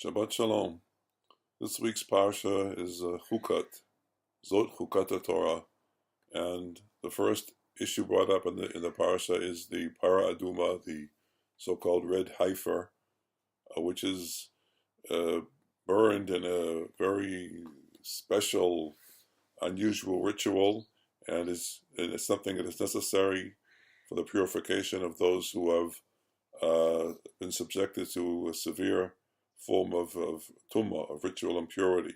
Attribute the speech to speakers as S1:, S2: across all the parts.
S1: Shabbat Shalom. This week's parsha is Huqat, Zot Huqat Torah, and the first issue brought up in the parsha is the Para Aduma, the so-called red Heifer, which is burned in a very special, unusual ritual, and it's something that is necessary for the purification of those who have been subjected to a severe form of tumah, of ritual impurity.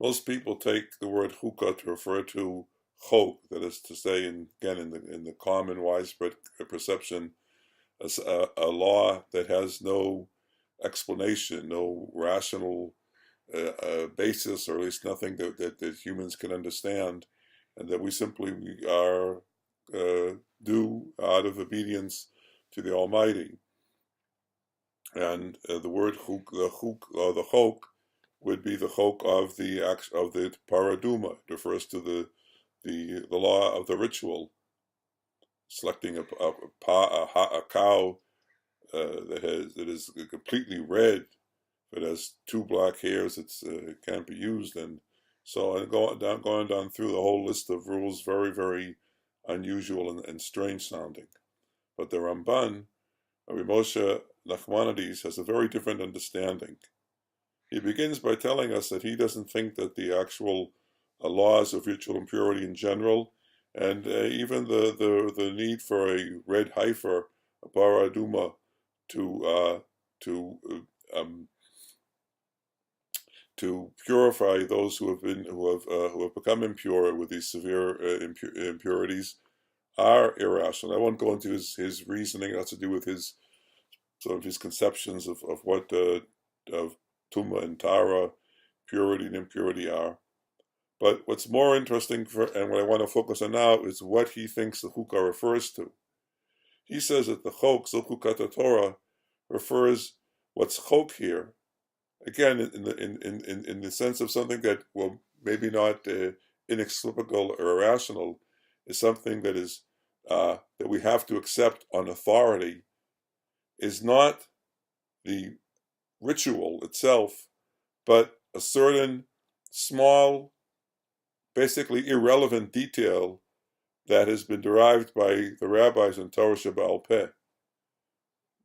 S1: Most people take the word huqat to refer to chok, that is to say, in the common widespread perception, as a law that has no explanation, no rational basis, or at least nothing that humans can understand, and that we simply are do out of obedience to the Almighty. And the word the chok would be the chok of the paraduma. It refers to the law of the ritual, selecting a cow that is completely red. If it has two black hairs, it can't be used, and so going down through the whole list of rules, very, very unusual and strange sounding. But the Ramban, Rabbi Moshe Nahmanides, has a very different understanding. He begins by telling us that he doesn't think that the actual laws of ritual impurity in general, and even the need for a red heifer, a paraduma, to purify those who have become impure with these severe impurities, are irrational. I won't go into his reasoning. It has to do with some of his conceptions of what of tumah and tara, purity and impurity are. But what's more interesting, and what I want to focus on now, is what he thinks the Huqat refers to. He says that the chok, Huqat Torah, refers what's chok here, again in the sense of something that, well, maybe not inexplicable or irrational, is something that is that we have to accept on authority, is not the ritual itself, but a certain small, basically irrelevant detail that has been derived by the rabbis in Torah Shebaal Peh.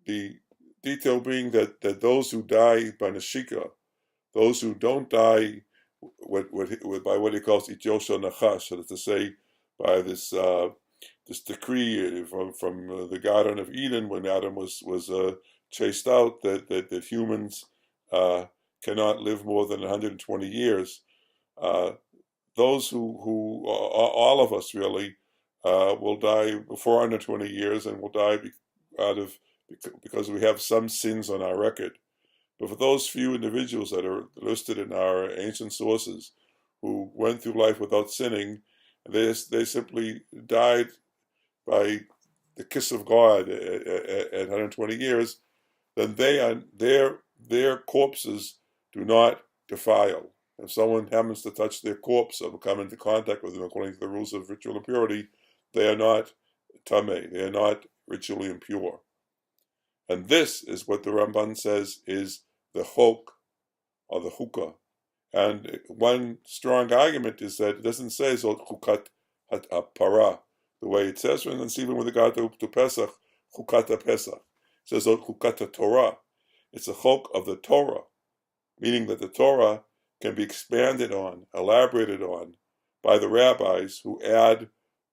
S1: The detail being that those who die by neshika, those who don't die by what he calls ityosha nachash, that is to say, by this decree from the Garden of Eden, when Adam was chased out, that humans cannot live more than 120 years. Those who all of us really will die before 120 years, and will die because we have some sins on our record. But for those few individuals that are listed in our ancient sources, who went through life without sinning, they simply died by the kiss of God at 120 years, then their corpses do not defile. If someone happens to touch their corpse or come into contact with them according to the rules of ritual impurity, they are not tameh, they are not ritually impure. And this is what the Ramban says is the chok, or the huqah. And one strong argument is that it doesn't say zot huqat para, the way it says, and it's even with regard to Pesach, Huqat Pesach. It says Huqat Torah. It's a chok of the Torah, meaning that the Torah can be expanded on, elaborated on by the rabbis, who add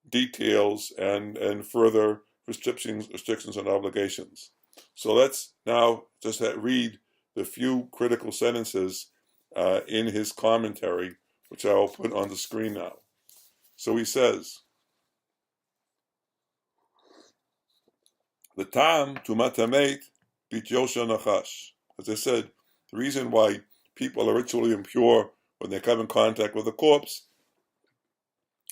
S1: details and further restrictions and obligations. So let's now just read the few critical sentences in his commentary, which I will put on the screen now. So he says, the tam tumatamet bityosha nachash. As I said, the reason why people are ritually impure when they come in contact with a corpse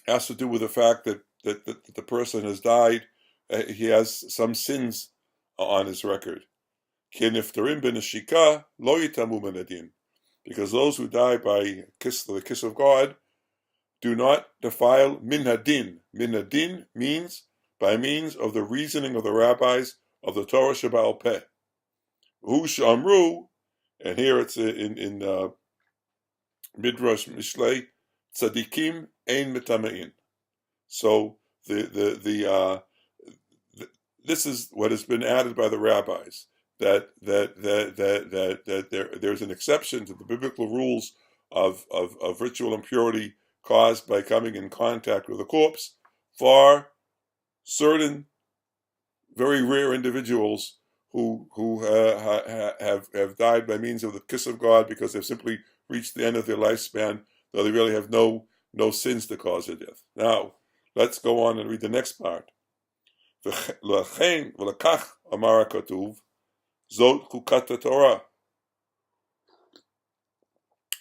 S1: has to do with the fact that the person has died. He has some sins on his record. Because those who die by the kiss of God do not defile min hadin. Min hadin means by means of the reasoning of the rabbis of the Torah Shebaal Peh. Hu shamru And here it's in Midrash Mishlei, Tzadikim ein metamein. So this is what has been added by the rabbis, that there's an exception to the biblical rules of ritual impurity caused by coming in contact with a corpse for certain very rare individuals who have died by means of the kiss of God because they've simply reached the end of their lifespan, though they really have no sins to cause their death. Now, let's go on and read the next part. ולכך אמר הכתוב, זאת חוקת התורה.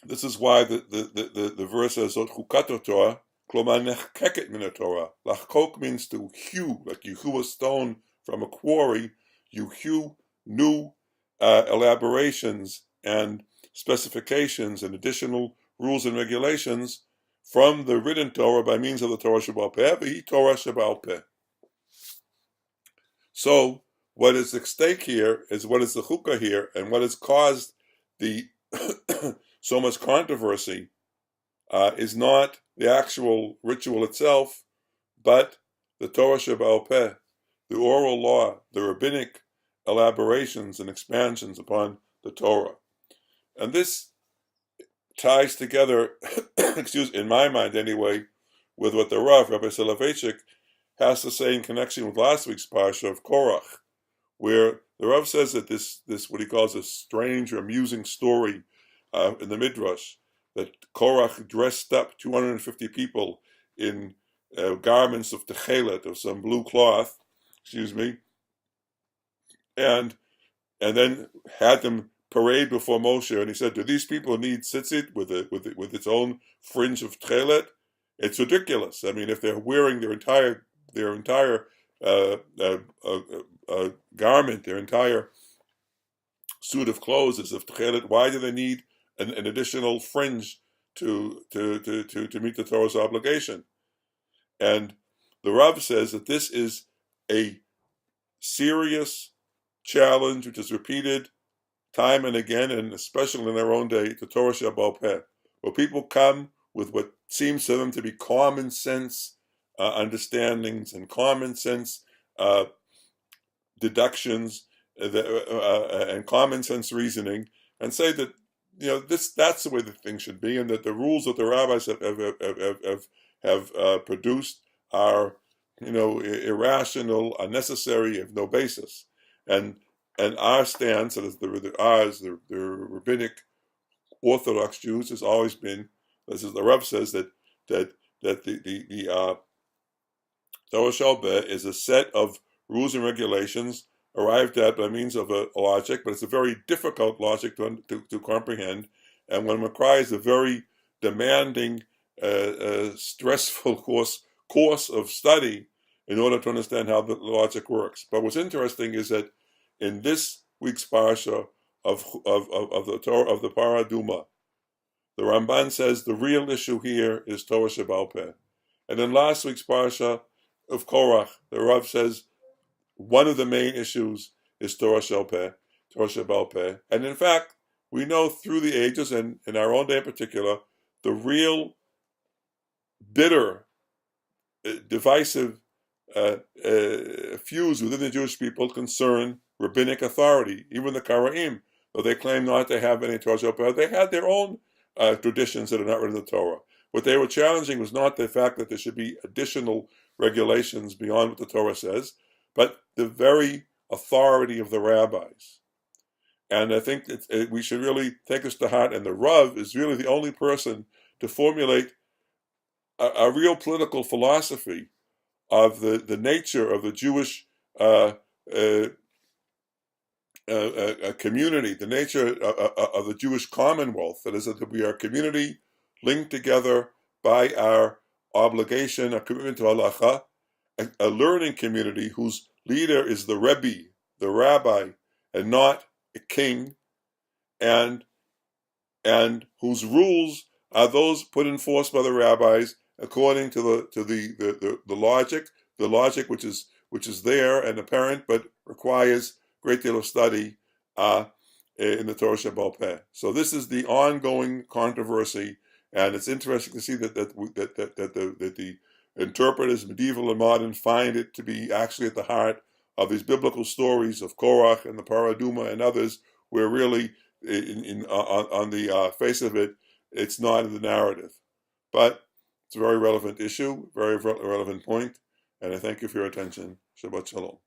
S1: This is why the verse says, זאת חוקת התורה, כלומר נחקקת מן התורה. לחקוק means to hew, like you hew a stone from a quarry, you hew new elaborations and specifications and additional rules and regulations from the written Torah by means of the Torah Sheba'al Peh, v'hi Torah Sheba'al Peh. So what is at stake here is what is the Huqat here, and what has caused the so much controversy is not the actual ritual itself, but the Torah Sheba'al Peh, the oral law, the rabbinic elaborations and expansions upon the Torah. And this ties together, in my mind anyway, with what the Rav, Rabbi Soloveitchik, has to say in connection with last week's parsha of Korach, where the Rav says that this what he calls a strange or amusing story in the Midrash, that Korach dressed up 250 people in garments of techelet, of some blue cloth, and then had them parade before Moshe, and he said, "Do these people need tzitzit with its own fringe of techelet? It's ridiculous. I mean, if they're wearing their entire garment, their entire suit of clothes as of techelet, why do they need an additional fringe to meet the Torah's obligation?" And the Rav says that this is a serious challenge which is repeated time and again, and especially in our own day, to Torah Sheba'al Peh, where people come with what seems to them to be common sense understandings and common sense deductions and common sense reasoning, and say that that's the way the thing should be, and that the rules that the rabbis have produced are irrational, unnecessary, have no basis. And our stance, as the rabbinic Orthodox Jews, has always been, as the Rav says, that the Torah Sheba'al Peh is a set of rules and regulations arrived at by means of a logic, but it's a very difficult logic to comprehend, and one requires a very demanding, stressful course of study in order to understand how the logic works. But what's interesting is that in this week's parsha of the Torah of the Paraduma, the Ramban says the real issue here is Torah Sheba'al Peh. And in last week's parsha of Korach, the Rav says one of the main issues is Torah Sheba'al Peh. And in fact, we know through the ages, and in our own day in particular, the real bitter, divisive feuds within the Jewish people concern rabbinic authority. Even the Karaim, though they claim not to have any Torah Sheba'al Peh, they had their own traditions that are not written in the Torah. What they were challenging was not the fact that there should be additional regulations beyond what the Torah says, but the very authority of the rabbis. And I think we should really take this to heart, and the Rav is really the only person to formulate a real political philosophy of the nature of the Jewish community, the nature of the Jewish commonwealth. That is, that we are a community linked together by our obligation, our commitment to halacha, a learning community whose leader is the Rabbi, the rabbi, and not a king, and whose rules are those put in force by the rabbis according to the logic which is there and apparent, but requires a great deal of study in the Torah Shebaal Peh. So this is the ongoing controversy, and it's interesting to see that the interpreters, medieval and modern, find it to be actually at the heart of these biblical stories of Korach and the Paraduma and others, where really, on the face of it, it's not in the narrative. But it's a very relevant issue, very relevant point, and I thank you for your attention. Shabbat Shalom.